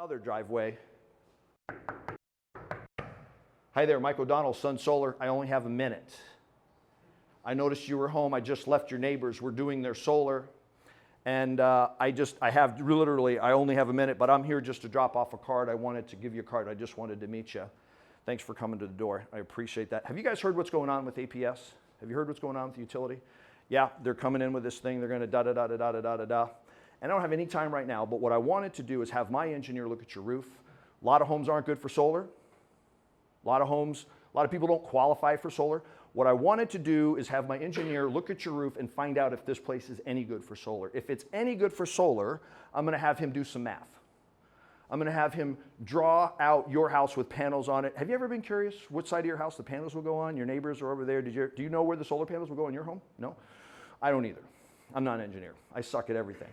Other driveway. Hi there, Mike O'Donnell, Sun Solar. I only have a minute. I noticed you were home. I just left your neighbors. We're doing their solar. And I only have a minute, but I'm here just to drop off a card. I wanted to give you a card. I just wanted to meet you. Thanks for coming to the door. I appreciate that. Have you guys heard what's going on with APS? Have you heard what's going on with the utility? Yeah, they're coming in with this thing. They're going to da-da-da-da-da-da-da-da. And I don't have any time right now, but what I wanted to do is have my engineer look at your roof. A lot of homes aren't good for solar. A lot of people don't qualify for solar. What I wanted to do is have my engineer look at your roof and find out if this place is any good for solar. If it's any good for solar, I'm going to have him do some math. I'm going to have him draw out your house with panels on it. Have you ever been curious what side of your house the panels will go on? Your neighbors are over there. Do you know where the solar panels will go in your home? No? I don't either. I'm not an engineer. I suck at everything.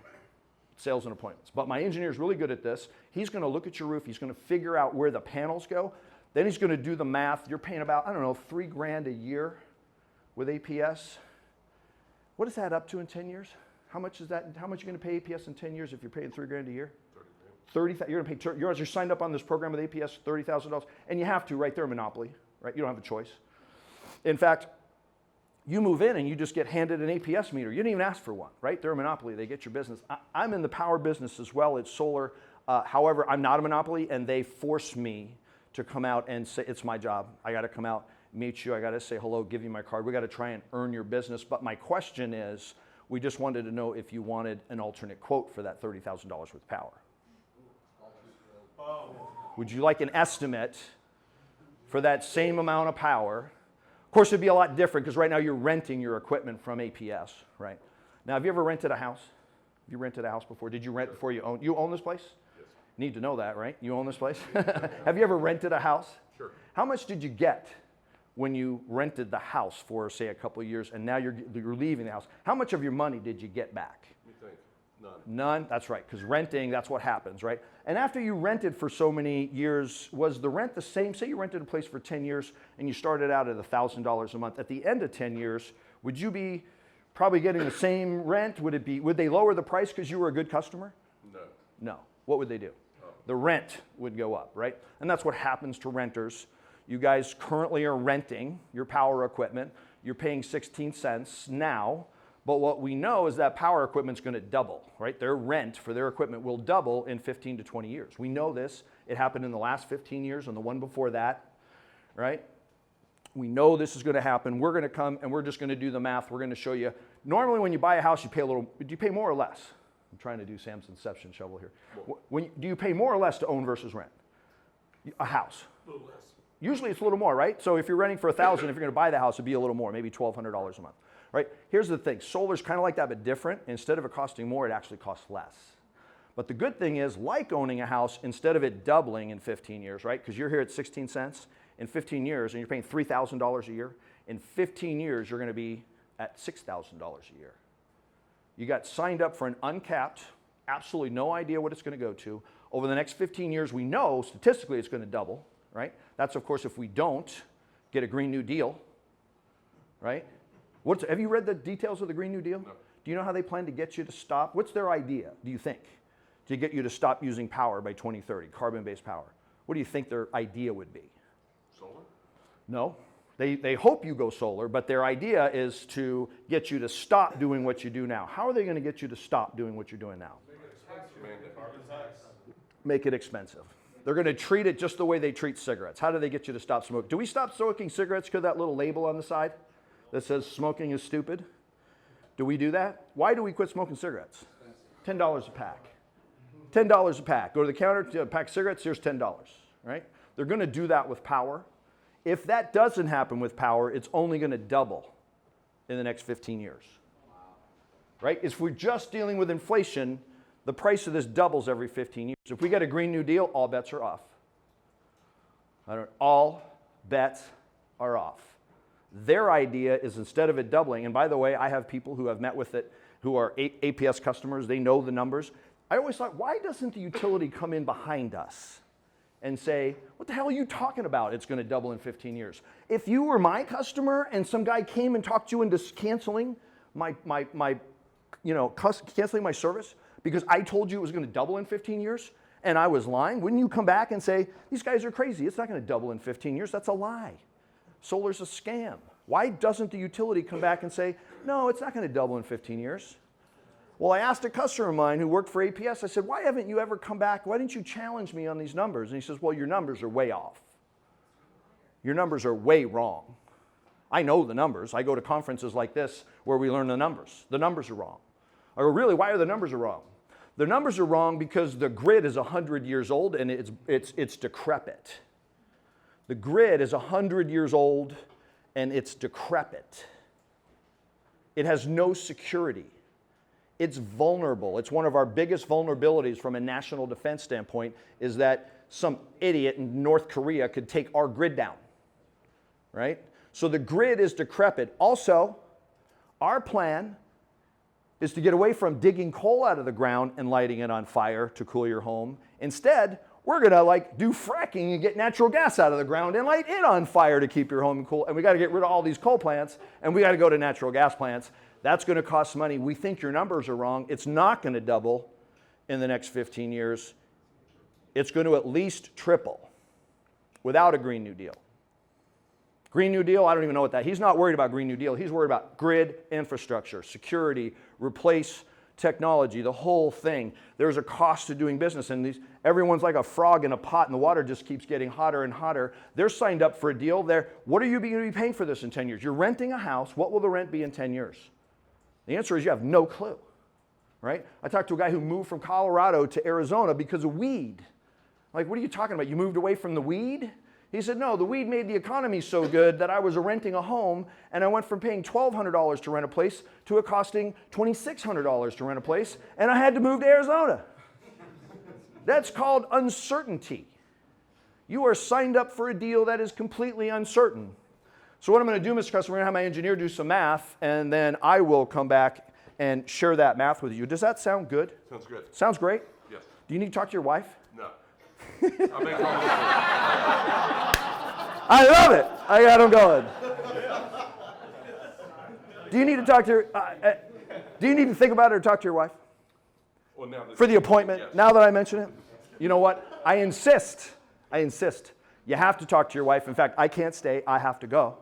Sales and appointments. But my engineer is really good at this. He's going to look at your roof. He's going to figure out where the panels go. Then he's going to do the math. You're paying about, I don't know, $3,000 a year with APS. What is that up to in 10 years? How much is that? How much are you going to pay APS in 10 years if you're paying $3,000 a year? $30,000. You're going to pay. You're signed up on this program with APS, $30,000, and you have to, right? They're a monopoly, right? You don't have a choice. In fact, you move in and you just get handed an APS meter. You didn't even ask for one, right? They're a monopoly. They get your business. I'm in the power business as well. It's solar. However, I'm not a monopoly, and they force me to come out and say, it's my job. I got to come out, meet you. I got to say hello, give you my card. We got to try and earn your business. But my question is, we just wanted to know if you wanted an alternate quote for that $30,000 with power. Would you like an estimate for that same amount of power? Of course, it'd be a lot different because right now you're renting your equipment from APS, right? Now, have you ever rented a house? Have you rented a house before? Did you rent before you own? You own this place? Yes. Need to know that, right? You own this place? Have you ever rented a house? Sure. How much did you get when you rented the house for, say, a couple of years, and now you're leaving the house? How much of your money did you get back? You think? None. None? That's right, because renting, that's what happens, right? And after you rented for so many years, was the rent the same? Say you rented a place for 10 years and you started out at $1,000 a month. At the end of 10 years, would you be probably getting the same rent? Would they lower the price because you were a good customer? No. No. What would they do? The rent would go up, right? And that's what happens to renters. You guys currently are renting your power equipment. You're paying 16 cents now. But what we know is that power equipment's going to double, right? Their rent for their equipment will double in 15 to 20 years. We know this. It happened in the last 15 years and the one before that, right? We know this is going to happen. We're going to come and we're just going to do the math. We're going to show you. Normally when you buy a house, you pay a little. Do you pay more or less? I'm trying to do Sam's Inception shovel here. Do you pay more or less to own versus rent? A house. A little less. Usually it's a little more, right? So if you're renting for $1,000, if you're going to buy the house, it'd be a little more, maybe $1,200 a month. Right? Here's the thing, solar's kind of like that, but different. Instead of it costing more, it actually costs less. But the good thing is, like owning a house, instead of it doubling in 15 years, right? Because you're here at 16 cents, in 15 years, and you're paying $3,000 a year, in 15 years, you're going to be at $6,000 a year. You got signed up for an uncapped, absolutely no idea what it's going to go to. Over the next 15 years, we know statistically it's going to double, right? That's, of course, if we don't get a Green New Deal, right? Have you read the details of the Green New Deal? No. Do you know how they plan to get you to stop? What's their idea, do you think, to get you to stop using power by 2030, carbon-based power? What do you think their idea would be? Solar? No. They hope you go solar, but their idea is to get you to stop doing what you do now. How are they going to get you to stop doing what you're doing now? Make it expensive. They're going to treat it just the way they treat cigarettes. How do they get you to stop smoking? Do we stop smoking cigarettes because of that little label on the side that says smoking is stupid? Do we do that? Why do we quit smoking cigarettes? $10 a pack. $10 a pack. Go to the counter, to pack cigarettes, here's $10, right? They're going to do that with power. If that doesn't happen with power, it's only going to double in the next 15 years. Right? If we're just dealing with inflation, the price of this doubles every 15 years. If we get a Green New Deal, all bets are off. All bets are off. Their idea is, instead of it doubling, and by the way, I have people who have met with it who are APS customers. They know the numbers. I always thought, why doesn't the utility come in behind us and say, what the hell are you talking about? It's going to double in 15 years. If you were my customer and some guy came and talked you into canceling canceling my service because I told you it was going to double in 15 years, and I was lying, wouldn't you come back and say, these guys are crazy, it's not going to double in 15 years? That's a lie. Solar's a scam. Why doesn't the utility come back and say, no, it's not going to double in 15 years? Well, I asked a customer of mine who worked for APS, I said, why haven't you ever come back? Why didn't you challenge me on these numbers? And he says, well, your numbers are way off. Your numbers are way wrong. I know the numbers. I go to conferences like this where we learn the numbers. The numbers are wrong. I go, really, why are the numbers wrong? The numbers are wrong because the grid is 100 years old and it's decrepit. The grid is 100 years old and it's decrepit. It has no security. It's vulnerable. It's one of our biggest vulnerabilities from a national defense standpoint is that some idiot in North Korea could take our grid down, right? So the grid is decrepit. Also, our plan is to get away from digging coal out of the ground and lighting it on fire to cool your home. Instead, we're gonna do fracking and get natural gas out of the ground and light it on fire to keep your home cool. And we gotta get rid of all these coal plants and we gotta go to natural gas plants. That's gonna cost money. We think your numbers are wrong. It's not gonna double in the next 15 years. It's gonna at least triple without a Green New Deal. Green New Deal, I don't even know what that, he's not worried about Green New Deal. He's worried about grid infrastructure, security, replace technology, the whole thing. There's a cost to doing business, and everyone's like a frog in a pot, and the water just keeps getting hotter and hotter. They're signed up for a deal. What are you going to be paying for this in 10 years? You're renting a house. What will the rent be in 10 years? The answer is you have no clue, right? I talked to a guy who moved from Colorado to Arizona because of weed. Like, what are you talking about? You moved away from the weed? He said, no, the weed made the economy so good that I was renting a home and I went from paying $1,200 to rent a place to it costing $2,600 to rent a place, and I had to move to Arizona. That's called uncertainty. You are signed up for a deal that is completely uncertain. So what I'm going to do, Mr. Customer, we're going to have my engineer do some math, and then I will come back and share that math with you. Does that sound good? Sounds good. Sounds great? Yes. Do you need to talk to your wife? No. I've been calling this I love it. I got him going. Do you need to talk to your, do you need to think about it or talk to your wife? well, now that For the appointment, yes. now that I mention it? You know what? I insist. You have to talk to your wife. In fact, I can't stay. I have to go.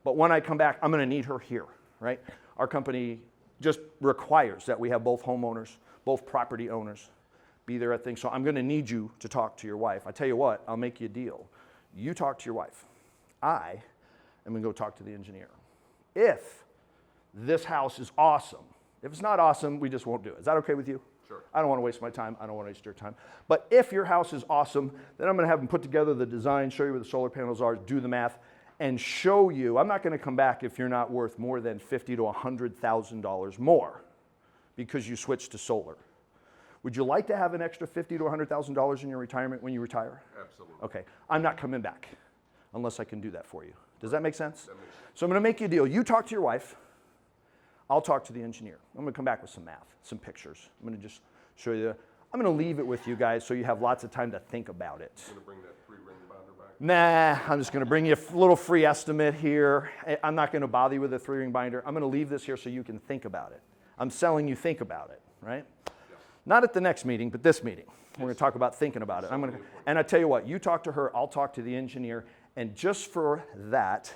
But when I come back, I'm going to need her here, right? Our company just requires that we have both homeowners, both property owners be there at things. So I'm going to need you to talk to your wife. I tell you what, I'll make you a deal. You talk to your wife. I am going to go talk to the engineer. If this house is awesome, if it's not awesome, we just won't do it. Is that okay with you? Sure. I don't want to waste my time. I don't want to waste your time. But if your house is awesome, then I'm going to have them put together the design, show you where the solar panels are, do the math, and show you. I'm not going to come back if you're not worth more than $50,000 to $100,000 more because you switched to solar. Would you like to have an extra $50,000 to $100,000 in your retirement when you retire? Absolutely. Okay, I'm not coming back unless I can do that for you. Does that make sense? That makes sense. So I'm going to make you a deal. You talk to your wife. I'll talk to the engineer. I'm going to come back with some math, some pictures. I'm going to just show you. I'm going to leave it with you guys so you have lots of time to think about it. I'm going to bring that 3-ring binder back. Nah, I'm just going to bring you a little free estimate here. I'm not going to bother you with a 3-ring binder. I'm going to leave this here so you can think about it. I'm selling you think about it, right? Yeah. Not at the next meeting, but this meeting. We're going to talk about thinking about it. And I tell you what, you talk to her, I'll talk to the engineer, and just for that,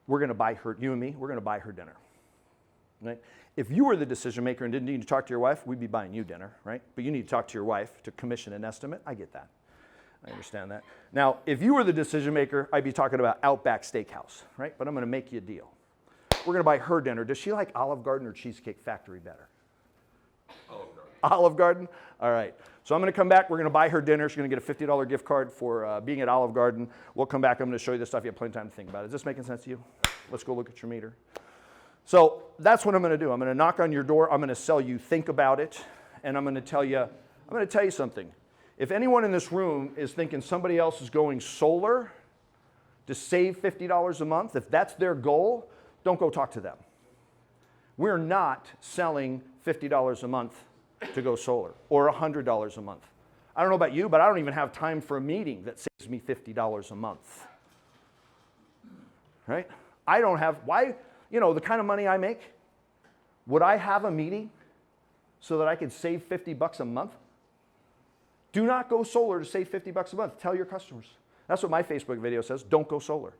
we're going to buy her, you and me, we're going to buy her dinner. Right? If you were the decision maker and didn't need to talk to your wife, we'd be buying you dinner, right? But you need to talk to your wife to commission an estimate. I get that. I understand that. Now, if you were the decision maker, I'd be talking about Outback Steakhouse, right? But I'm going to make you a deal. We're going to buy her dinner. Does she like Olive Garden or Cheesecake Factory better? Olive Garden. Olive Garden? All right. So I'm going to come back. We're going to buy her dinner. She's going to get a $50 gift card for being at Olive Garden. We'll come back. I'm going to show you this stuff. You have plenty of time to think about it. Is this making sense to you? Let's go look at your meter. So that's what I'm going to do. I'm going to knock on your door. I'm going to sell you think about it. And I'm going to tell you something. If anyone in this room is thinking somebody else is going solar to save $50 a month, if that's their goal, don't go talk to them. We're not selling $50 a month to go solar or $100 a month. I don't know about you, but I don't even have time for a meeting that saves me $50 a month. Right? I don't have, why, the kind of money I make, would I have a meeting so that I could save $50 a month? Do not go solar to save 50 bucks a month. Tell your customers. That's what my Facebook video says. Don't go solar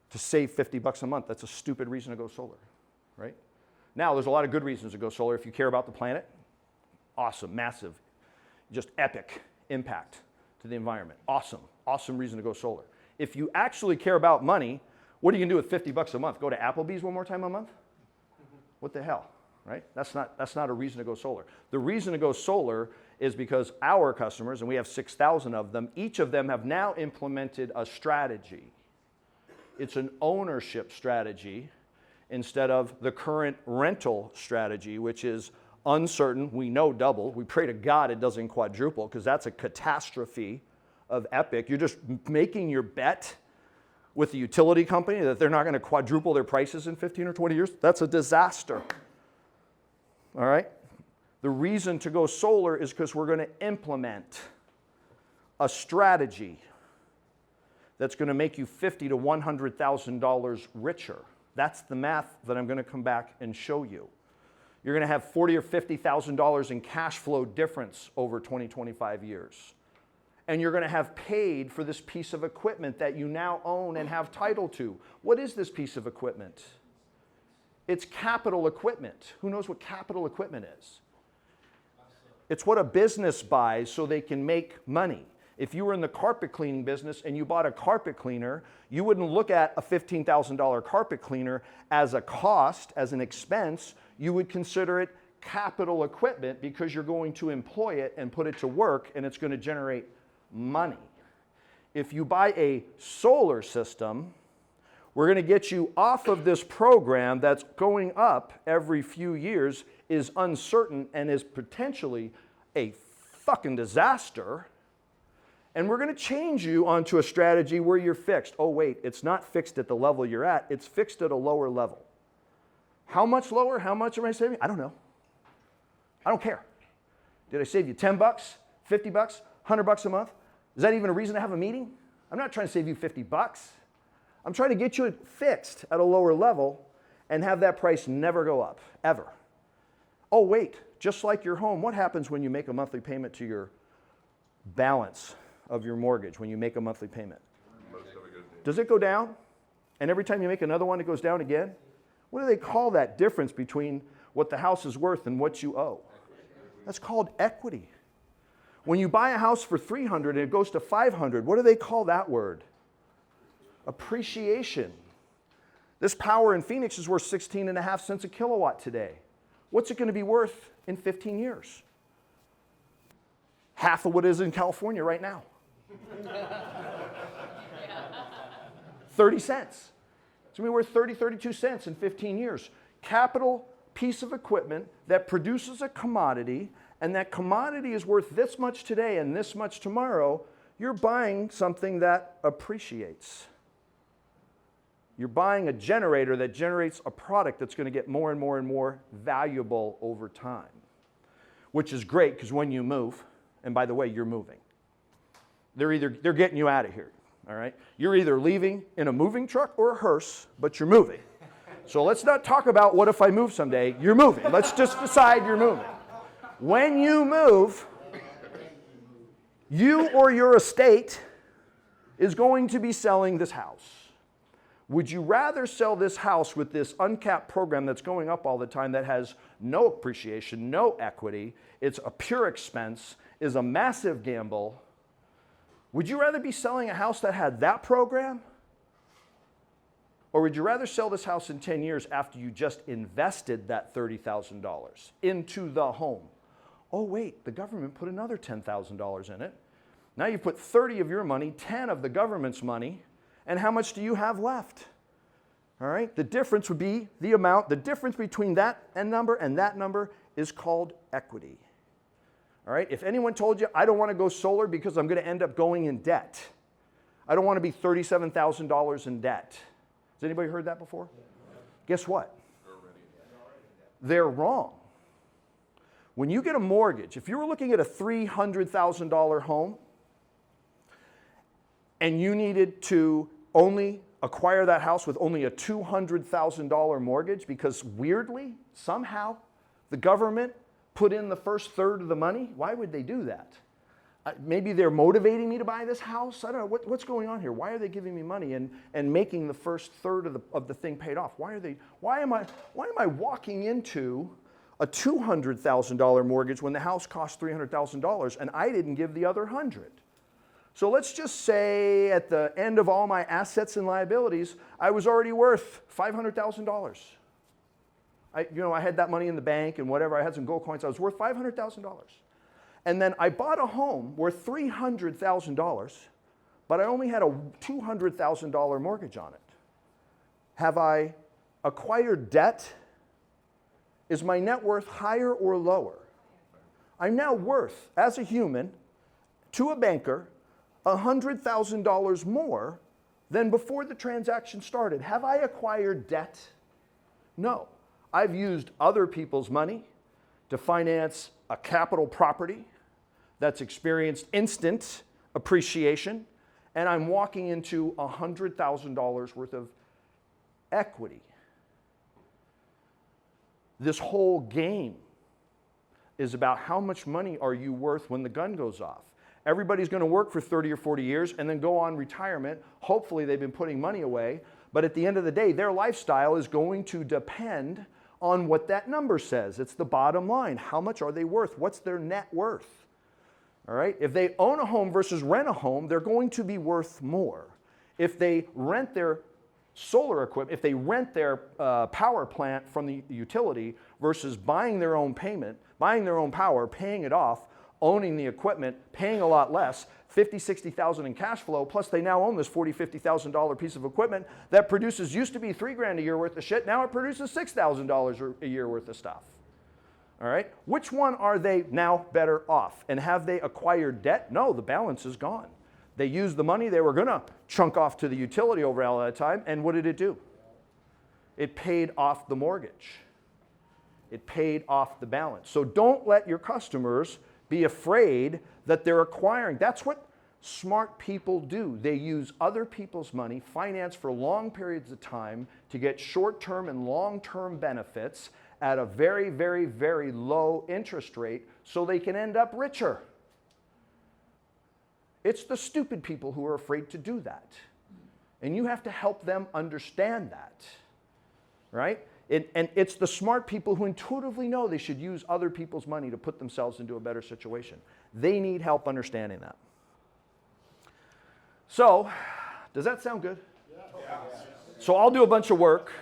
to save 50 bucks a month. That's a stupid reason to go solar, right? Now, there's a lot of good reasons to go solar. If you care about the planet, awesome, massive, just epic impact to the environment. Awesome, awesome reason to go solar. If you actually care about money, what are you gonna do with 50 bucks a month? Go to Applebee's one more time a month? What the hell, right? That's not a reason to go solar. The reason to go solar is because our customers, and we have 6,000 of them, each of them have now implemented a strategy. It's an ownership strategy instead of the current rental strategy, which is uncertain. We know double. We pray to God it doesn't quadruple, because that's a catastrophe of epic. You're just making your bet with the utility company that they're not going to quadruple their prices in 15 or 20 years. That's a disaster. All right? The reason to go solar is because we're going to implement a strategy that's going to make you $50,000 to $100,000 richer. That's the math that I'm going to come back and show you. You're going to have $40,000 or $50,000 in cash flow difference over 20, 25 years. And you're going to have paid for this piece of equipment that you now own and have title to. What is this piece of equipment? It's capital equipment. Who knows what capital equipment is? It's what a business buys so they can make money. If you were in the carpet cleaning business and you bought a carpet cleaner, you wouldn't look at a $15,000 carpet cleaner as a cost, as an expense. You would consider it capital equipment because you're going to employ it and put it to work, and it's going to generate money. If you buy a solar system, we're going to get you off of this program that's going up every few years, is uncertain, and is potentially a fucking disaster. And we're going to change you onto a strategy where you're fixed. Oh, wait, it's not fixed at the level you're at. It's fixed at a lower level. How much lower? How much am I saving? I don't know. I don't care. Did I save you 10 bucks, 50 bucks, 100 bucks a month? Is that even a reason to have a meeting? I'm not trying to save you 50 bucks. I'm trying to get you fixed at a lower level and have that price never go up, ever. Oh, wait, just like your home, what happens when you make a monthly payment to your balance of your mortgage, when you make a monthly payment? Does it go down? And every time you make another one, it goes down again? What do they call that difference between what the house is worth and what you owe? That's called equity. When you buy a house for $300 and it goes to $500, what do they call that word? Appreciation. This power in Phoenix is worth 16.5 cents a kilowatt today. What's it going to be worth in 15 years? Half of what it is in California right now. 30 cents. It's going to be worth 30, 32 cents in 15 years. Capital piece of equipment that produces a commodity, and that commodity is worth this much today and this much tomorrow. You're buying something that appreciates. You're buying a generator that generates a product that's going to get more and more and more valuable over time, which is great because when you move, and by the way, you're moving. They're getting you out of here, all right? You're either leaving in a moving truck or a hearse, but you're moving. So let's not talk about what if I move someday. You're moving. Let's just decide you're moving. When you move, you or your estate is going to be selling this house. Would you rather sell this house with this uncapped program that's going up all the time that has no appreciation, no equity, it's a pure expense, is a massive gamble? Would you rather be selling a house that had that program? Or would you rather sell this house in 10 years after you just invested that $30,000 into the home? Oh, wait, the government put another $10,000 in it. Now you've put 30 of your money, 10 of the government's money, and how much do you have left? All right, the difference would be the amount, the difference between that number and that number is called equity. All right, if anyone told you, I don't want to go solar because I'm going to end up going in debt. I don't want to be $37,000 in debt. Has anybody heard that before? Guess what? They're wrong. When you get a mortgage, if you were looking at a $300,000 home and you needed to only acquire that house with only a $200,000 mortgage because weirdly, somehow, the government put in the first third of the money, why would they do that? maybe they're motivating me to buy this house. I don't know what's going on here. Why are they giving me money and making the first third of the thing paid off? Why am I walking into a $200,000 mortgage when the house cost $300,000 and I didn't give the other 100? So let's just say at the end of all my assets and liabilities, I was already worth $500,000. I had that money in the bank and whatever. I had some gold coins. I was worth $500,000. And then I bought a home worth $300,000, but I only had a $200,000 mortgage on it. Have I acquired debt? Is my net worth higher or lower? I'm now worth, as a human, to a banker, $100,000 more than before the transaction started. Have I acquired debt? No. I've used other people's money to finance a capital property that's experienced instant appreciation, and I'm walking into $100,000 worth of equity. This whole game is about how much money are you worth when the gun goes off. Everybody's going to work for 30 or 40 years and then go on retirement. Hopefully they've been putting money away, but at the end of the day, their lifestyle is going to depend on what that number says. It's the bottom line. How much are they worth? What's their net worth? All right? If they own a home versus rent a home, they're going to be worth more. If they rent their solar equipment, if they rent their power plant from the utility versus buying their own power, paying it off, owning the equipment, paying a lot less, $50,000, $60,000 in cash flow, plus they now own this $40,000, $50,000 piece of equipment that used to be $3,000 a year worth of shit, now it produces $6,000 a year worth of stuff. All right? Which one are they now better off? And have they acquired debt? No, the balance is gone. They used the money they were going to chunk off to the utility over all that time, and what did it do? It paid off the mortgage. It paid off the balance. So don't let your customers be afraid that they're acquiring. That's what smart people do. They use other people's money, finance for long periods of time to get short-term and long-term benefits at a very, very, very low interest rate so they can end up richer. It's the stupid people who are afraid to do that. And you have to help them understand that, right? And it's the smart people who intuitively know they should use other people's money to put themselves into a better situation. They need help understanding that. So, does that sound good? Yeah. So I'll do a bunch of work.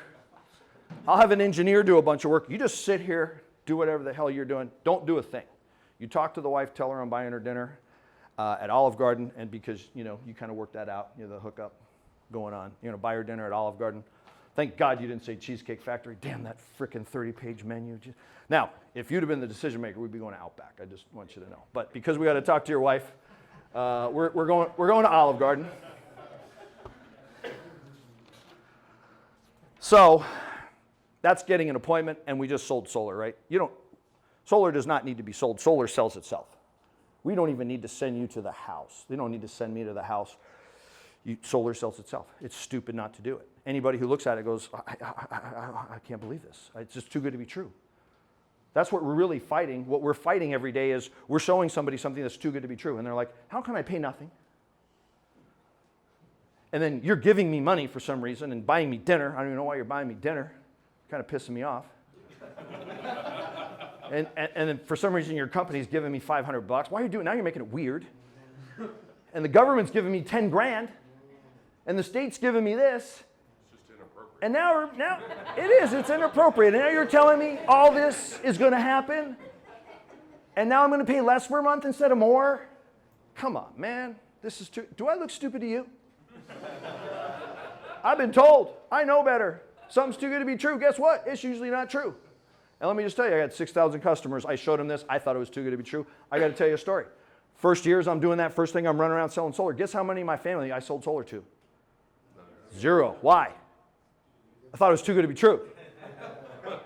I'll have an engineer do a bunch of work. You just sit here, do whatever the hell you're doing. Don't do a thing. You talk to the wife, tell her I'm buying her dinner at Olive Garden, and because, you kind of work that out, the hookup going on. Buy her dinner at Olive Garden. Thank God you didn't say Cheesecake Factory. Damn that frickin' 30-page menu. Now, if you'd have been the decision maker, we'd be going to Outback. I just want you to know. But because we got to talk to your wife, we're going to Olive Garden. So that's getting an appointment, and we just sold solar, right? Solar does not need to be sold. Solar sells itself. We don't even need to send you to the house. They don't need to send me to the house. Solar sells itself. It's stupid not to do it. Anybody who looks at it goes, I can't believe this. It's just too good to be true. That's what we're really fighting. What we're fighting every day is we're showing somebody something that's too good to be true. And they're like, how can I pay nothing? And then you're giving me money for some reason and buying me dinner. I don't even know why you're buying me dinner. Kind of pissing me off. and then for some reason your company's giving me $500. Why are you doing it? Now you're making it weird. And the government's giving me 10 grand. And the state's giving me this. It's just inappropriate. And now it is. It's inappropriate. And now you're telling me all this is going to happen? And now I'm going to pay less per month instead of more? Come on, man. This is too. Do I look stupid to you? I've been told. I know better. Something's too good to be true. Guess what? It's usually not true. And let me just tell you, I got 6,000 customers. I showed them this. I thought it was too good to be true. I got to tell you a story. First years I'm doing that. First thing I'm running around selling solar. Guess how many of my family I sold solar to? 0. Why? I thought it was too good to be true.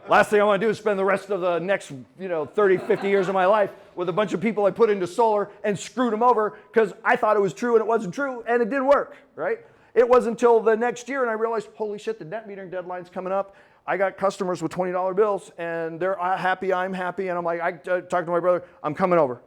Last thing I want to do is spend the rest of the next 30, 50 years of my life with a bunch of people I put into solar and screwed them over because I thought it was true and it wasn't true and it didn't work, right? It wasn't until the next year and I realized, holy shit, the net metering deadline's coming up. I got customers with $20 bills, and they're happy, I'm happy, and I'm like, I talked to my brother, I'm coming over.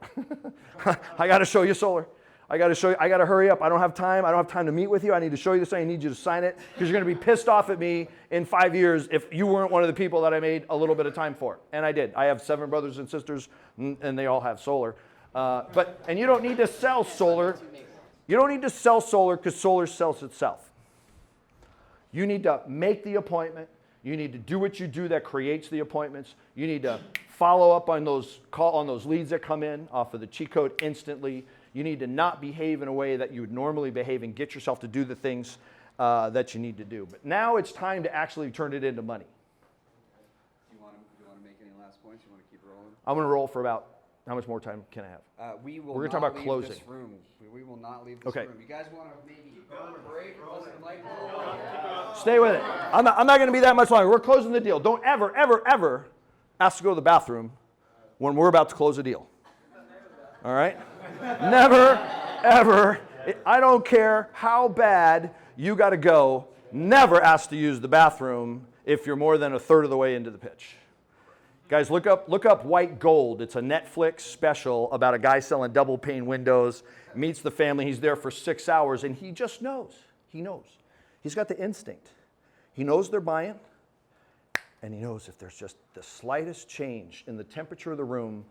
I got to show you solar. I got to hurry up. I don't have time to meet with you. I need to show you this thing. I need you to sign it because you're going to be pissed off at me in 5 years if you weren't one of the people that I made a little bit of time for. And I did. I have 7 brothers and sisters, and they all have solar. And you don't need to sell solar. You don't need to sell solar because solar sells itself. You need to make the appointment. You need to do what you do that creates the appointments. You need to follow up on those leads that come in off of the cheat code instantly. You need to not behave in a way that you would normally behave and get yourself to do the things that you need to do. But now it's time to actually turn it into money. Do you want to make any last points? You want to keep rolling? I'm going to roll for about, how much more time can I have? We're gonna talk about leave closing. This room. We will not leave this Okay. room. You guys want to maybe go on a break or listen to Mike a little bit? Stay with it. I'm not going to be that much longer. We're closing the deal. Don't ever, ever, ever ask to go to the bathroom when we're about to close a deal. All right? Never, ever. I don't care how bad you got to go. Never ask to use the bathroom if you're more than a third of the way into the pitch. Guys, look up White Gold. It's a Netflix special about a guy selling double pane windows. Meets the family. He's there for 6 hours, and he just knows. He knows. He's got the instinct. He knows they're buying, and he knows if there's just the slightest change in the temperature of the room,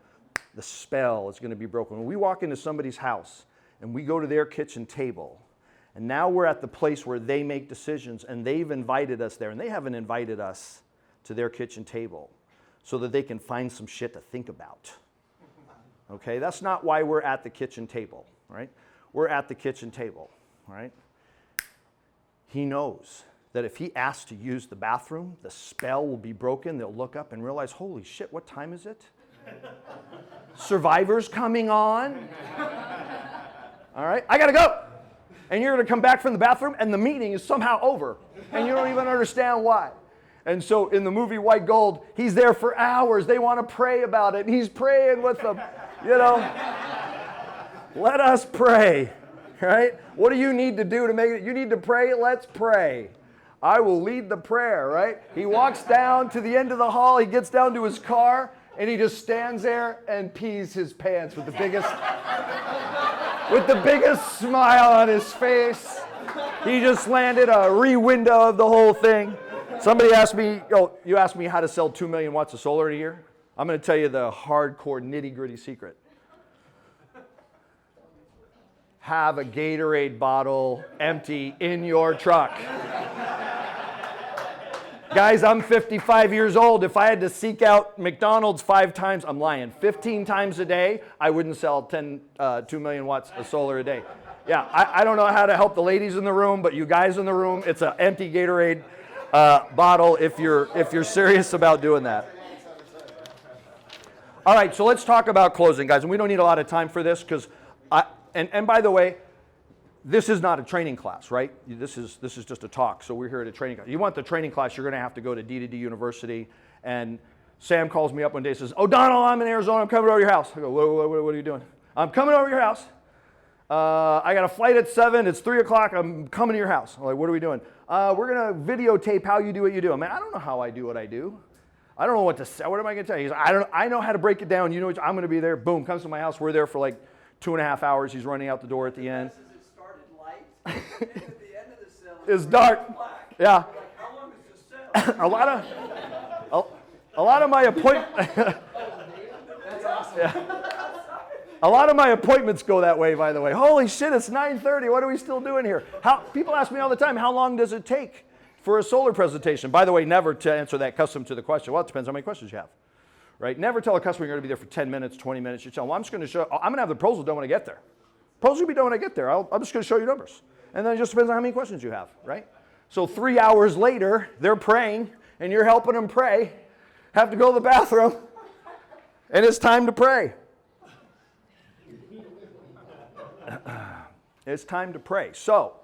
the spell is going to be broken. When we walk into somebody's house and we go to their kitchen table, and now we're at the place where they make decisions, and they've invited us there, and they haven't invited us to their kitchen table so that they can find some shit to think about. Okay, that's not why we're at the kitchen table, right? We're at the kitchen table, right? He knows that if he asks to use the bathroom, the spell will be broken. They'll look up and realize, holy shit, what time is it? Survivor's coming on. All right, I gotta go. And you're gonna come back from the bathroom and the meeting is somehow over. And you don't even understand why. And so in the movie White Gold, he's there for hours. They want to pray about it. And he's praying with them, you know. Let us pray, right? What do you need to do to make it? You need to pray? Let's pray. I will lead the prayer, right? He walks down to the end of the hall. He gets down to his car, and he just stands there and pees his pants with the biggest smile on his face. He just landed a re-window of the whole thing. Somebody asked me, you asked me how to sell 2 million watts of solar in a year? I'm going to tell you the hardcore nitty-gritty secret. Have a Gatorade bottle empty in your truck. Guys, I'm 55 years old. If I had to seek out McDonald's 5 times, I'm lying, 15 times a day, I wouldn't sell 2 million watts of solar a day. Yeah, I don't know how to help the ladies in the room, but you guys in the room, it's an empty Gatorade bottle if you're serious about doing that. All right, so let's talk about closing, guys. And we don't need a lot of time for this because and by the way, this is not a training class, right? This is just a talk. So we're here at a training class. You want the training class, you're going to have to go to D2D University. And Sam calls me up one day and says, O'Donnell, I'm in Arizona. I'm coming over to your house. I go, what are you doing? I'm coming over to your house. I got a flight at 7. It's 3 o'clock. I'm coming to your house. I'm like, what are we doing? We're going to videotape how you do what you do. I mean, I don't know how I do what I do. I don't know what to say. What am I going to tell you? He's like, I know how to break it down. You know, I'm going to be there. Boom, comes to my house. We're there for like 2.5 hours. He's running out the door at the end. It started light, and at the end of the cell, It's dark. black. Yeah. Like, how long is this cell? A lot of my appointments. That's awesome. Yeah. A lot of my appointments go that way, by the way. Holy shit, it's 9:30. What are we still doing here? People ask me all the time, how long does it take for a solar presentation? By the way, never to answer that custom to the question. Well, it depends how many questions you have, right? Never tell a customer you're going to be there for 10 minutes, 20 minutes. You tell them, well, I'm going to have the proposal done when I get there. Proposal will be done when I get there. I'm just going to show you numbers. And then it just depends on how many questions you have, right? So 3 hours later, they're praying, and you're helping them pray, have to go to the bathroom, and it's time to pray. It's time to pray. So,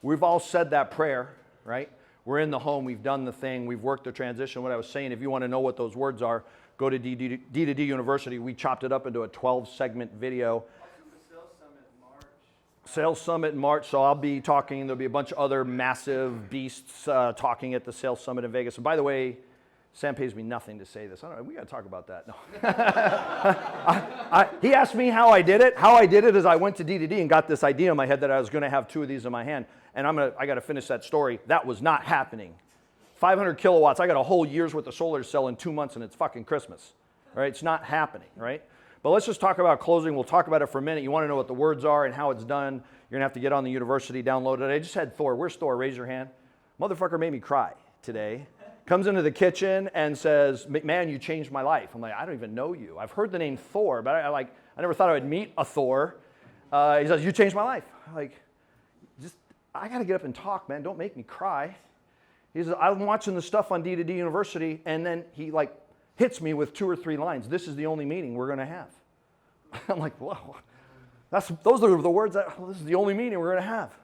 we've all said that prayer, right? We're in the home, we've done the thing, we've worked the transition. What I was saying, if you want to know what those words are, go to D2D University. We chopped it up into a 12-segment video. Sales Summit in March, so I'll be talking. There'll be a bunch of other massive beasts talking at the Sales Summit in Vegas. And by the way, Sam pays me nothing to say this. I don't know, we got to talk about that. No. He asked me how I did it. How I did it is I went to D2D and got this idea in my head that I was going to have 2 of these in my hand. And I got to finish that story. That was not happening. 500 kilowatts. I got a whole year's worth of solar to sell in 2 months, and it's fucking Christmas. Right? It's not happening, right? But let's just talk about closing. We'll talk about it for a minute. You want to know what the words are and how it's done. You're going to have to get on the university, download it. I just had Thor. Where's Thor? Raise your hand. Motherfucker made me cry today. Comes into the kitchen and says, "Man, you changed my life." I'm like, "I don't even know you. I've heard the name Thor, but I never thought I would meet a Thor." He says, "You changed my life." I'm like, I got to get up and talk, man. Don't make me cry. He says, "I'm watching the stuff on D2D University," and then he hits me with 2 or 3 lines. "This is the only meeting we're going to have." I'm like, "Whoa, those are the words this is the only meeting we're going to have."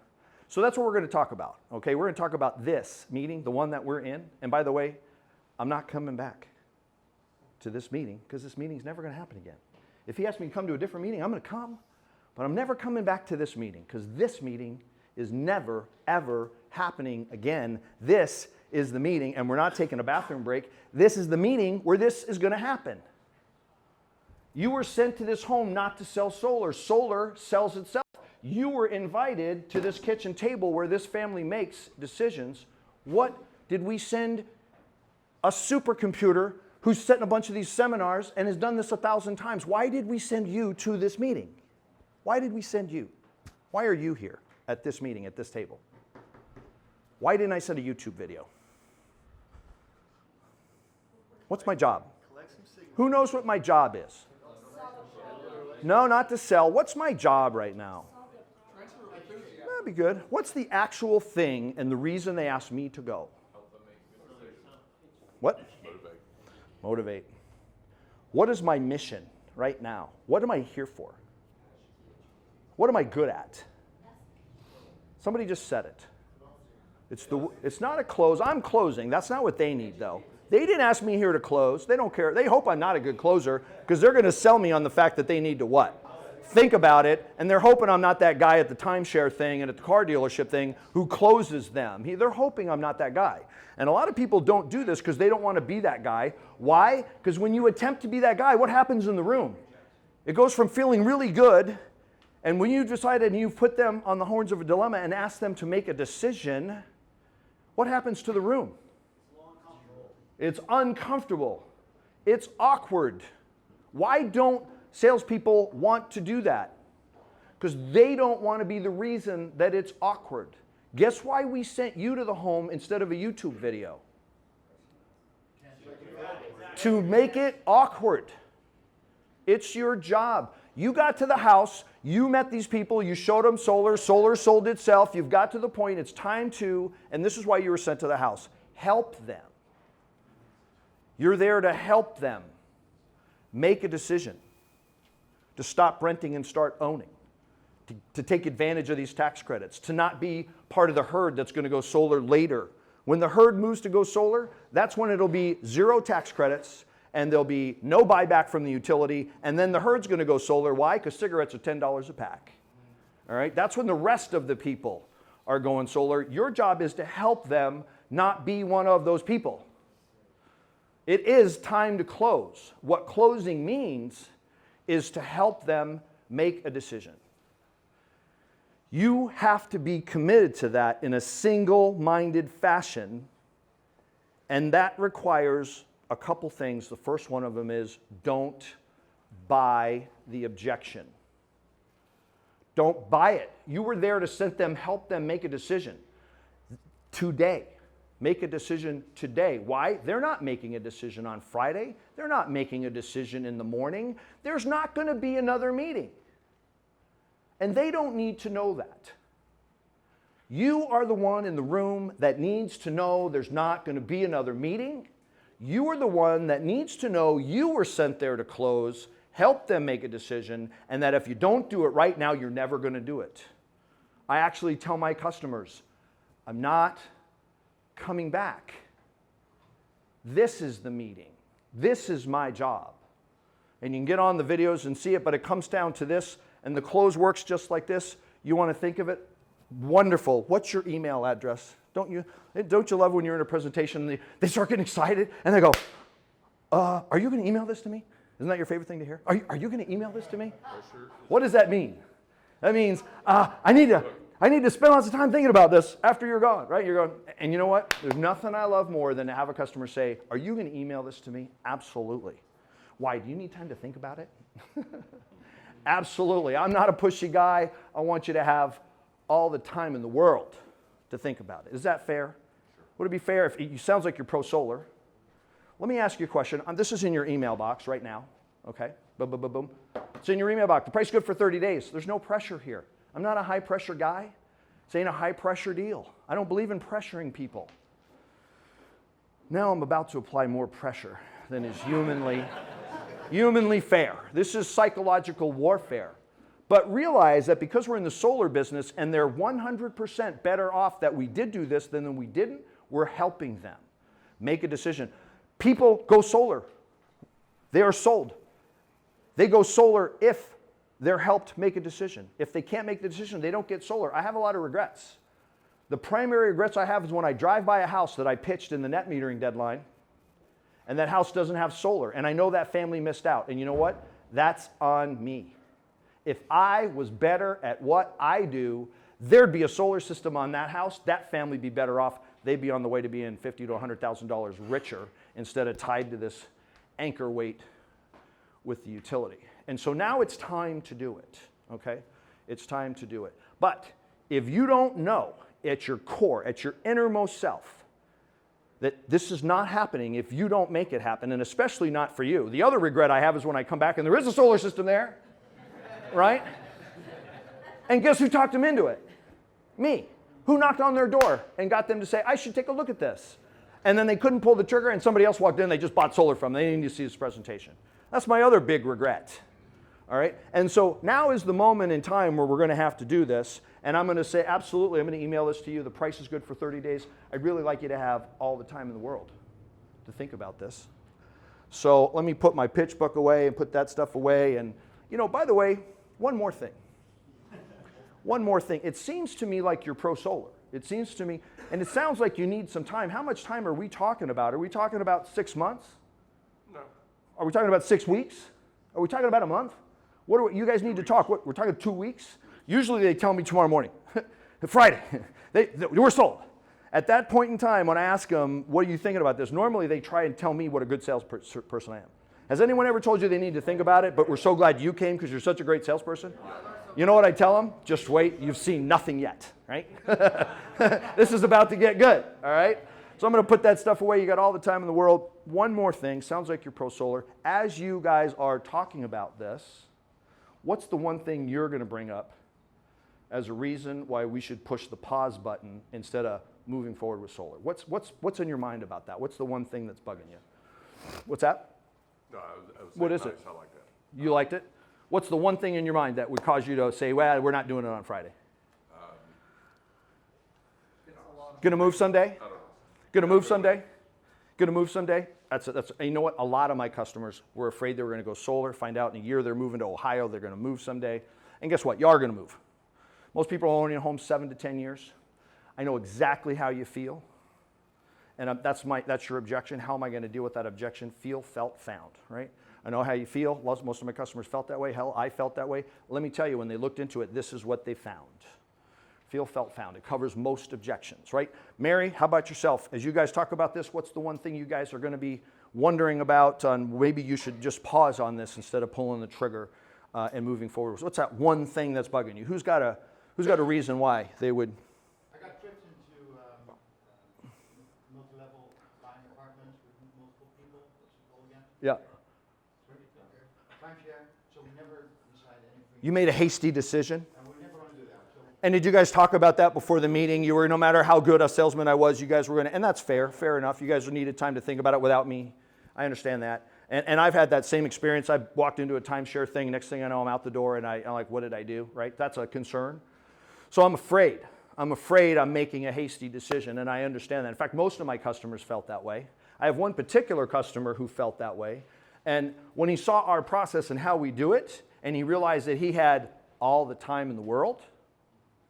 So that's what we're going to talk about, okay? We're going to talk about this meeting, the one that we're in. And by the way, I'm not coming back to this meeting because this meeting's never going to happen again. If he asks me to come to a different meeting, I'm going to come. But I'm never coming back to this meeting because this meeting is never, ever happening again. This is the meeting, and we're not taking a bathroom break. This is the meeting where this is going to happen. You were sent to this home not to sell solar. Solar sells itself. You were invited to this kitchen table where this family makes decisions. What did we send a supercomputer who's set in a bunch of these seminars and has done this 1,000 times? Why did we send you to this meeting? Why did we send you? Why are you here at this meeting, at this table? Why didn't I send a YouTube video? What's my job? Who knows what my job is? No, not to sell. What's my job right now? That'd be good. What's the actual thing and the reason they asked me to go? What? Motivate. What is my mission right now? What am I here for? What am I good at? Somebody just said it. It's not a close. I'm closing. That's not what they need, though. They didn't ask me here to close. They don't care. They hope I'm not a good closer because they're going to sell me on the fact that they need to what? Think about it, and they're hoping I'm not that guy at the timeshare thing and at the car dealership thing who closes them. They're hoping I'm not that guy. And a lot of people don't do this because they don't want to be that guy. Why? Because when you attempt to be that guy, what happens in the room? It goes from feeling really good, and when you've decided and you've put them on the horns of a dilemma and asked them to make a decision, what happens to the room? It's uncomfortable. It's awkward. Why don't salespeople want to do that? Because they don't want to be the reason that it's awkward. Guess why we sent you to the home instead of a YouTube video? To make it awkward. It's your job. You got to the house, you met these people, you showed them solar sold itself, you've got to the point, it's time to, and this is why you were sent to the house, help them. You're there to help them make a decision, to stop renting and start owning, to take advantage of these tax credits, to not be part of the herd that's going to go solar later. When the herd moves to go solar, that's when it'll be 0 tax credits and there'll be no buyback from the utility, and then the herd's going to go solar. Why? Because cigarettes are $10 a pack. All right? That's when the rest of the people are going solar. Your job is to help them not be one of those people. It is time to close. What closing means is to help them make a decision. You have to be committed to that in a single-minded fashion, and that requires a couple things. The first one of them is don't buy the objection. Don't buy it. You were there to help them make a decision today. Make a decision today. Why? They're not making a decision on Friday. They're not making a decision in the morning. There's not going to be another meeting. And they don't need to know that. You are the one in the room that needs to know there's not going to be another meeting. You are the one that needs to know you were sent there to close, help them make a decision, and that if you don't do it right now, you're never going to do it. I actually tell my customers, I'm not coming back. This is the meeting. This is my job. And you can get on the videos and see it, but it comes down to this, and the close works just like this. You want to think of it? Wonderful. What's your email address? Don't you love when you're in a presentation and they start getting excited and they go, are you going to email this to me? Isn't that your favorite thing to hear? Are you going to email this to me? Sure. What does that mean? That means I need to spend lots of time thinking about this after you're gone, right? You're going, and you know what? There's nothing I love more than to have a customer say, are you going to email this to me? Absolutely. Why? Do you need time to think about it? Absolutely. I'm not a pushy guy. I want you to have all the time in the world to think about it. Is that fair? Would it be fair if you sounds like you're pro solar? Let me ask you a question. This is in your email box right now. Okay? Boom, boom, boom, boom. It's in your email box. The price is good for 30 days. There's no pressure here. I'm not a high pressure guy. This ain't a high pressure deal. I don't believe in pressuring people. Now I'm about to apply more pressure than is humanly fair. This is psychological warfare. But realize that because we're in the solar business and they're 100% better off that we did do this than we didn't, we're helping them make a decision. People go solar. They are sold. They go solar if they're helped make a decision. If they can't make the decision, they don't get solar. I have a lot of regrets. The primary regrets I have is when I drive by a house that I pitched in the net metering deadline, and that house doesn't have solar, and I know that family missed out. And you know what? That's on me. If I was better at what I do, there'd be a solar system on that house. That family would be better off. They'd be on the way to being $50,000 to $100,000 richer instead of tied to this anchor weight with the utility. And so now it's time to do it, okay? It's time to do it. But if you don't know at your core, at your innermost self, that this is not happening if you don't make it happen, and especially not for you. The other regret I have is when I come back and there is a solar system there, right? And guess who talked them into it? Me. Who knocked on their door and got them to say, I should take a look at this. And then they couldn't pull the trigger and somebody else walked in, they just bought solar from them. They didn't need to see this presentation. That's my other big regret. All right? And so now is the moment in time where we're going to have to do this. And I'm going to say, absolutely, I'm going to email this to you. The price is good for 30 days. I'd really like you to have all the time in the world to think about this. So let me put my pitch book away and put that stuff away. And, you know, by the way, one more thing. One more thing. It seems to me like you're pro-solar. It seems to me, and it sounds like you need some time. How much time are we talking about? Are we talking about 6 months? No. Are we talking about 6 weeks? Are we talking about a month? What do you guys need to talk? We're talking 2 weeks? Usually they tell me tomorrow morning, Friday, we're sold. At that point in time, when I ask them, what are you thinking about this? Normally they try and tell me what a good salesperson I am. Has anyone ever told you they need to think about it, but we're so glad you came because you're such a great salesperson? You know what I tell them? Just wait, you've seen nothing yet, right? This is about to get good, all right? So I'm going to put that stuff away. You got all the time in the world. One more thing, sounds like you're pro-solar. As you guys are talking about this, what's the one thing you're going to bring up as a reason why we should push the pause button instead of moving forward with solar? What's in your mind about that? What's the one thing that's bugging you? What's that? No, I was What saying is nice. it? I like that. You liked it? What's the one thing in your mind that would cause you to say, well, we're not doing it on Friday? Gonna move Sunday? I don't know. Gonna move Sunday? Gonna move Sunday? That's you know what? A lot of my customers were afraid they were gonna go solar, find out in a year they're moving to Ohio, they're gonna move someday. And guess what? You are gonna move. Most people are owning a home 7 to 10 years. I know exactly how you feel. And that's your objection. How am I gonna deal with that objection? Feel, felt, found, right? I know how you feel. Most of my customers felt that way. Hell, I felt that way. Let me tell you, when they looked into it, this is what they found. Feel, felt, found. It covers most objections, right? Mary, how about yourself? As you guys talk about this, what's the one thing you guys are going to be wondering about? Maybe you should just pause on this instead of pulling the trigger and moving forward. What's that one thing that's bugging you? Who's got a reason why they would? I got tripped into multi-level buying apartments with multiple people. What's it called again? Yeah. Timeshare. So we never decided anything. You made a hasty decision. And we never want to do that. So And did you guys talk about that before the meeting? You were, no matter how good a salesman I was, you guys were going to, and that's fair enough. You guys needed time to think about it without me. I understand that. And I've had that same experience. I walked into a timeshare thing. Next thing I know, I'm out the door and I'm like, what did I do, right? That's a concern. So I'm afraid. I'm making a hasty decision, and I understand that. In fact, most of my customers felt that way. I have one particular customer who felt that way. And when he saw our process and how we do it, and he realized that he had all the time in the world,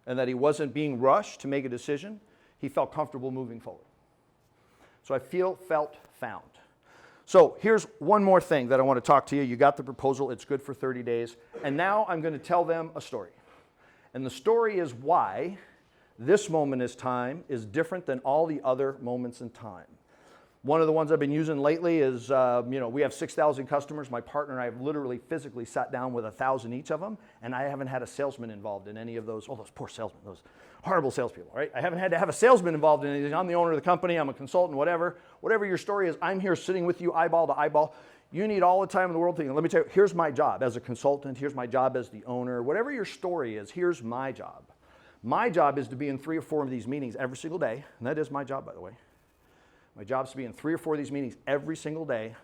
and that he wasn't being rushed to make a decision, he felt comfortable moving forward. So I felt found. So here's one more thing that I want to talk to you. You got the proposal. It's good for 30 days. And now I'm going to tell them a story. And the story is why this moment in time is different than all the other moments in time. One of the ones I've been using lately is, we have 6,000 customers. My partner and I have literally physically sat down with 1,000 each of them, and I haven't had a salesman involved in any of those. Oh, those poor salesmen, those horrible salespeople, right? I haven't had to have a salesman involved in anything. I'm the owner of the company. I'm a consultant, whatever. Whatever your story is, I'm here sitting with you eyeball to eyeball. You need all the time in the world to think. Let me tell you, here's my job as a consultant. Here's my job as the owner. Whatever your story is, here's my job. My job is to be in 3 or 4 of these meetings every single day, and that is my job, by the way. My job is to be in 3 or 4 of these meetings every single day,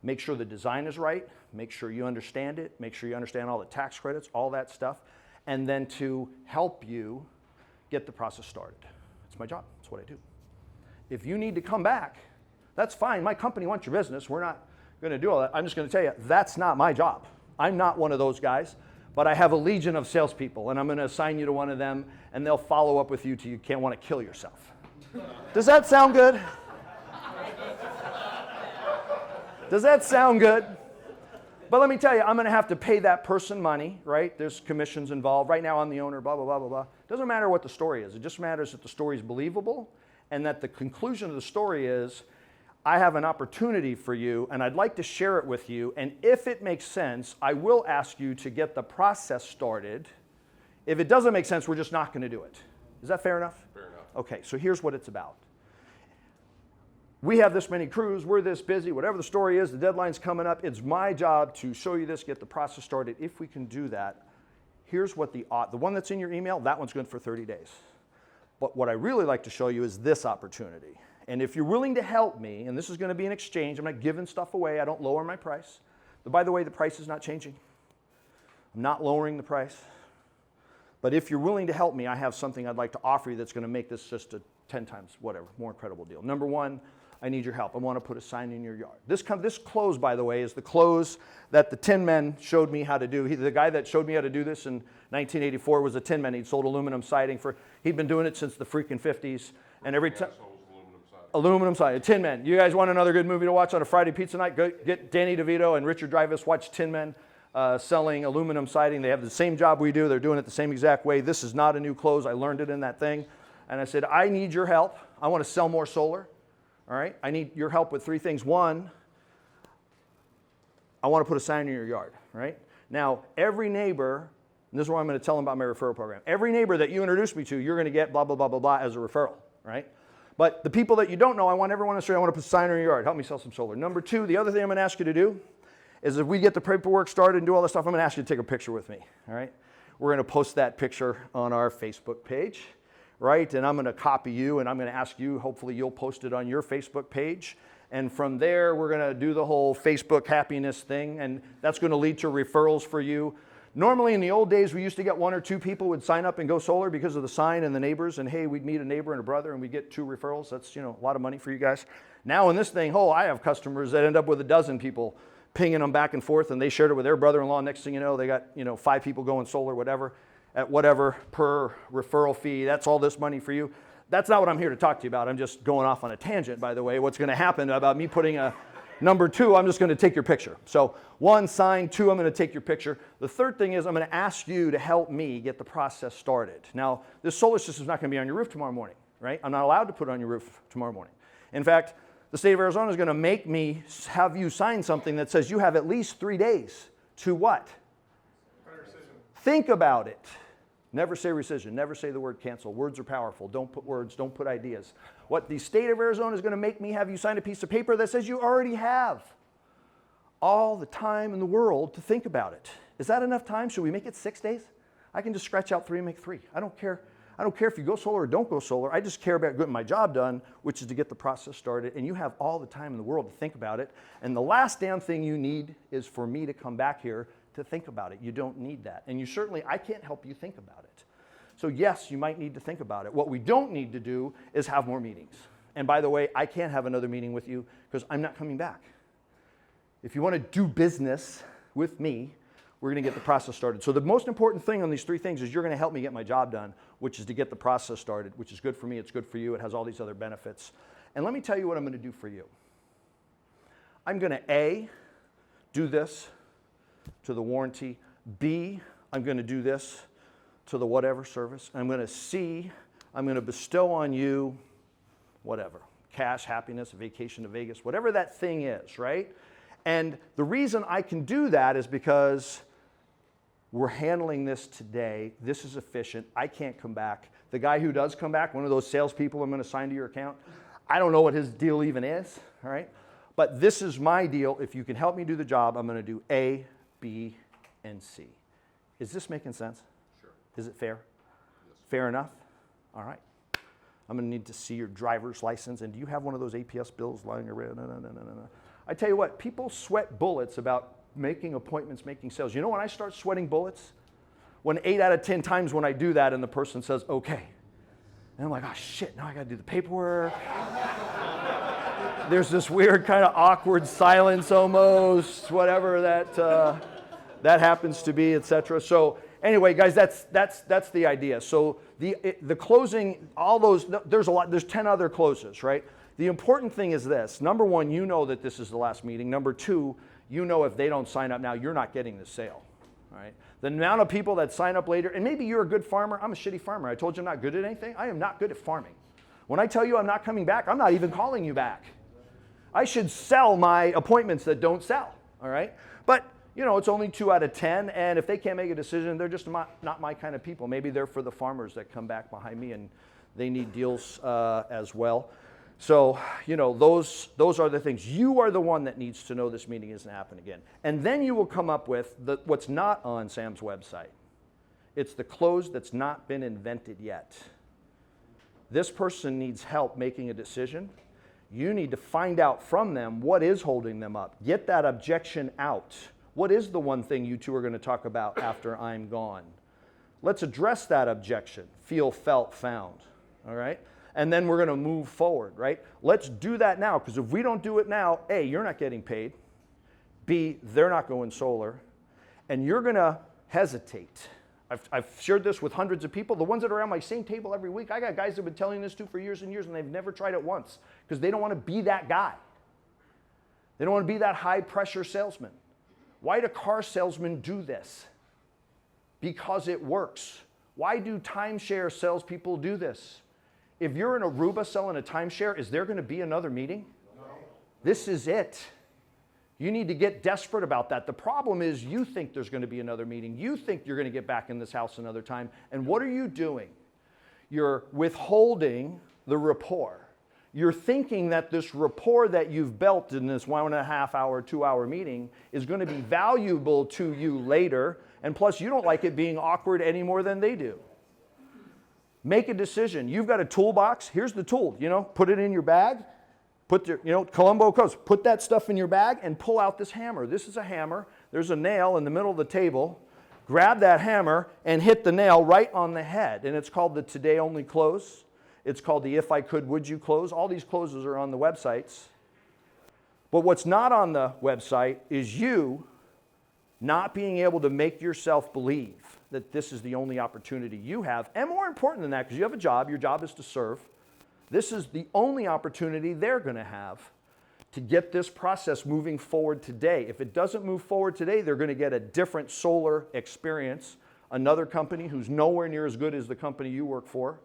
make sure the design is right, make sure you understand it, make sure you understand all the tax credits, all that stuff, and then to help you get the process started. It's my job. It's what I do. If you need to come back, that's fine. My company wants your business. We're not going to do all that. I'm just going to tell you, that's not my job. I'm not one of those guys, but I have a legion of salespeople, and I'm going to assign you to one of them, and they'll follow up with you till you can't want to kill yourself. Does that sound good? Does that sound good? But let me tell you, I'm going to have to pay that person money, right? There's commissions involved. Right now I'm the owner, blah, blah, blah, blah, blah. Doesn't matter what the story is. It just matters that the story is believable and that the conclusion of the story is, I have an opportunity for you and I'd like to share it with you. And if it makes sense, I will ask you to get the process started. If it doesn't make sense, we're just not going to do it. Is that fair enough? Fair enough. Okay, so here's what it's about. We have this many crews, we're this busy, whatever the story is, the deadline's coming up. It's my job to show you this, get the process started. If we can do that, here's what the one that's in your email, that one's good for 30 days. But what I really like to show you is this opportunity. And if you're willing to help me, and this is going to be an exchange, I'm not giving stuff away, I don't lower my price. But by the way, the price is not changing. I'm not lowering the price. But if you're willing to help me, I have something I'd like to offer you that's going to make this just a 10 times whatever, more incredible deal. Number one, I need your help. I want to put a sign in your yard. This close, by the way, is the close that the Tin Men showed me how to do. The guy that showed me how to do this in 1984 was a Tin Man. He'd sold aluminum siding he'd been doing it since the freaking 50s. And every time, aluminum siding, Tin Men. You guys want another good movie to watch on a Friday pizza night? Go get Danny DeVito and Richard Dreyfuss, watch Tin Men selling aluminum siding. They have the same job we do. They're doing it the same exact way. This is not a new close. I learned it in that thing. And I said, I need your help. I want to sell more solar. All right, I need your help with 3 things. One, I want to put a sign in your yard, right? Now, every neighbor, and this is why I'm going to tell them about my referral program. Every neighbor that you introduce me to, you're going to get blah, blah, blah, blah, blah as a referral, right? But the people that you don't know, I want everyone to say, I want to put a sign in your yard. Help me sell some solar. Number 2, the other thing I'm going to ask you to do is if we get the paperwork started and do all this stuff, I'm going to ask you to take a picture with me, all right? We're going to post that picture on our Facebook page. Right? And I'm going to copy you and I'm going to ask you, hopefully you'll post it on your Facebook page. And from there, we're going to do the whole Facebook happiness thing. And that's going to lead to referrals for you. Normally in the old days, we used to get 1 or 2 people would sign up and go solar because of the sign and the neighbors. And hey, we'd meet a neighbor and a brother and we get 2 referrals. That's, a lot of money for you guys. Now in this thing, I have customers that end up with 12 people pinging them back and forth. And they shared it with their brother-in-law. Next thing you know, they got, 5 people going solar, whatever. At whatever per referral fee, that's all this money for you. That's not what I'm here to talk to you about. I'm just going off on a tangent, by the way. What's going to happen about me putting a number 2, I'm just going to take your picture. So 1, sign, 2, I'm going to take your picture. The third thing is I'm going to ask you to help me get the process started. Now, this solar system is not going to be on your roof tomorrow morning, right? I'm not allowed to put it on your roof tomorrow morning. In fact, the state of Arizona is going to make me have you sign something that says you have at least 3 days to what? Think about it. Never say rescission. Never say the word cancel. Words are powerful. Don't put words. Don't put ideas. What the state of Arizona is going to make me have you sign a piece of paper that says you already have all the time in the world to think about it. Is that enough time? Should we make it 6 days? I can just scratch out 3 and make 3. I don't care. I don't care if you go solar or don't go solar. I just care about getting my job done, which is to get the process started. And you have all the time in the world to think about it. And the last damn thing you need is for me to come back here to think about it. You don't need that. And I can't help you think about it. So yes, you might need to think about it. What we don't need to do is have more meetings. And by the way, I can't have another meeting with you because I'm not coming back. If you want to do business with me, we're going to get the process started. So the most important thing on these three things is you're going to help me get my job done, which is to get the process started, which is good for me, it's good for you, it has all these other benefits. And let me tell you what I'm going to do for you. I'm going to A, do this to the warranty. B, I'm going to do this to the whatever service. I'm going to C, I'm going to bestow on you whatever. Cash, happiness, a vacation to Vegas, whatever that thing is, right? And the reason I can do that is because we're handling this today. This is efficient. I can't come back. The guy who does come back, one of those salespeople I'm going to assign to your account, I don't know what his deal even is, all right? But this is my deal. If you can help me do the job, I'm going to do A, B, and C. Is this making sense? Sure. Is it fair? Yes. Fair enough? All right. I'm going to need to see your driver's license. And do you have one of those APS bills lying around? No. I tell you what, people sweat bullets about making appointments, making sales. You know when I start sweating bullets? When 8 out of 10 times when I do that and the person says, okay. And I'm like, oh shit, now I got to do the paperwork. There's this weird kind of awkward silence almost, whatever that happens to be, etc. So anyway, guys, that's the idea. So the closing, all those, there's 10 other closes, right? The important thing is this. Number one, you know that this is the last meeting. Number two, you know if they don't sign up now, you're not getting the sale, all right? The amount of people that sign up later, and maybe you're a good farmer. I'm a shitty farmer. I told you I'm not good at anything. I am not good at farming. When I tell you I'm not coming back, I'm not even calling you back. I should sell my appointments that don't sell, all right? But, you know, it's only 2 out of 10, and if they can't make a decision, they're just not my kind of people. Maybe they're for the farmers that come back behind me, and they need deals as well. So, you know, those are the things. You are the one that needs to know this meeting isn't happening again. And then you will come up with what's not on Sam's website. It's the close that's not been invented yet. This person needs help making a decision. You need to find out from them what is holding them up. Get that objection out. What is the one thing you two are going to talk about after I'm gone? Let's address that objection. Feel, felt, found. All right? And then we're going to move forward, right? Let's do that now, because if we don't do it now, A, you're not getting paid. B, they're not going solar. And you're going to hesitate. I've shared this with hundreds of people. The ones that are around my same table every week, I got guys that have been telling this to for years and years, and they've never tried it once because they don't want to be that guy. They don't want to be that high-pressure salesman. Why do car salesmen do this? Because it works. Why do timeshare salespeople do this? If you're in Aruba selling a timeshare, is there going to be another meeting? No. This is it. You need to get desperate about that. The problem is you think there's going to be another meeting. You think you're going to get back in this house another time. And what are you doing? You're withholding the rapport. You're thinking that this rapport that you've built in this 1.5 hour, 2 hour meeting is going to be valuable to you later. And plus, you don't like it being awkward any more than they do. Make a decision. You've got a toolbox. Here's the tool. You know, put it in your bag. Columbo Coast, put that stuff in your bag and pull out this hammer. This is a hammer. There's a nail in the middle of the table. Grab that hammer and hit the nail right on the head. And it's called the Today Only Close. It's called the If I Could, Would You Close. All these closes are on the websites. But what's not on the website is you not being able to make yourself believe that this is the only opportunity you have. And more important than that, because you have a job, your job is to serve. This is the only opportunity they're going to have to get this process moving forward today. If it doesn't move forward today, they're going to get a different solar experience, another company who's nowhere near as good as the company you work for,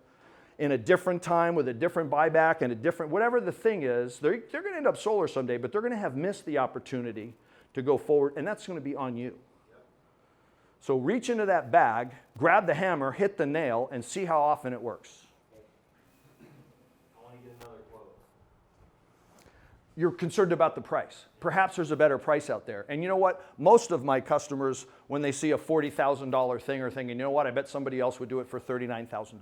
in a different time with a different buyback and a different, whatever the thing is, they're going to end up solar someday, but they're going to have missed the opportunity to go forward, and that's going to be on you. So reach into that bag, grab the hammer, hit the nail, and see how often it works. You're concerned about the price. Perhaps there's a better price out there. And you know what? Most of my customers, when they see a $40,000 thing, are thinking, you know what? I bet somebody else would do it for $39,000.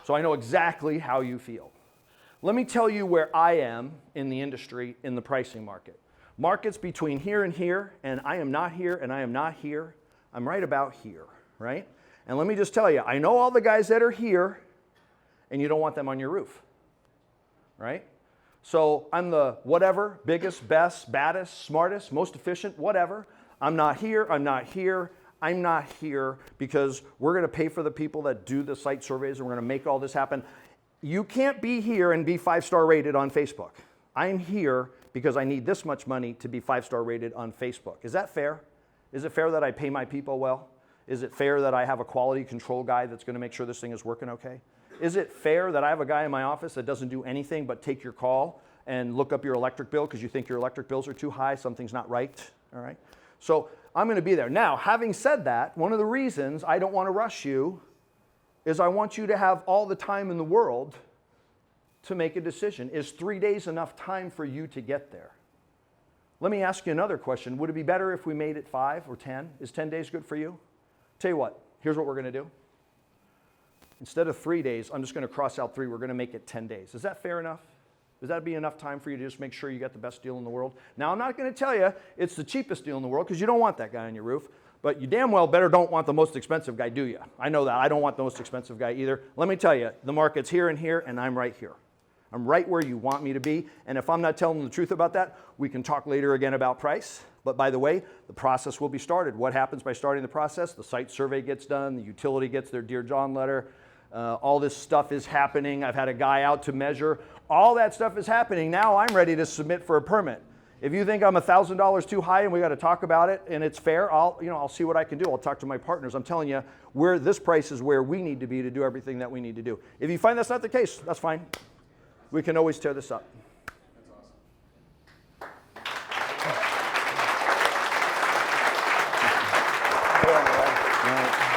So I know exactly how you feel. Let me tell you where I am in the industry, in the pricing market. Markets between here, and I am not here, and I am not here. I'm right about here, right? And let me just tell you, I know all the guys that are here, and you don't want them on your roof, right? So I'm the whatever, biggest, best, baddest, smartest, most efficient, whatever. I'm not here, I'm not here, I'm not here because we're going to pay for the people that do the site surveys and we're going to make all this happen. You can't be here and be 5-star rated on Facebook. I'm here because I need this much money to be 5-star rated on Facebook. Is that fair? Is it fair that I pay my people well? Is it fair that I have a quality control guy that's going to make sure this thing is working okay? Is it fair that I have a guy in my office that doesn't do anything but take your call and look up your electric bill because you think your electric bills are too high, something's not right, all right? So I'm going to be there. Now, having said that, one of the reasons I don't want to rush you is I want you to have all the time in the world to make a decision. Is 3 days enough time for you to get there? Let me ask you another question. Would it be better if we made it 5 or 10? Is 10 days good for you? Tell you what, here's what we're going to do. Instead of 3 days, I'm just going to cross out 3. We're going to make it 10 days. Is that fair enough? Does that be enough time for you to just make sure you get the best deal in the world? Now, I'm not going to tell you it's the cheapest deal in the world because you don't want that guy on your roof. But you damn well better don't want the most expensive guy, do you? I know that. I don't want the most expensive guy either. Let me tell you, the market's here and here, and I'm right here. I'm right where you want me to be. And if I'm not telling the truth about that, we can talk later again about price. But by the way, the process will be started. What happens by starting the process? The site survey gets done, the utility gets their Dear John letter. All this stuff is happening. I've had a guy out to measure. All that stuff is happening. Now I'm ready to submit for a permit. If you think I'm $1,000 too high and we got to talk about it and it's fair, I'll see what I can do. I'll talk to my partners. I'm telling you, this price is where we need to be to do everything that we need to do. If you find that's not the case, that's fine. We can always tear this up. That's awesome.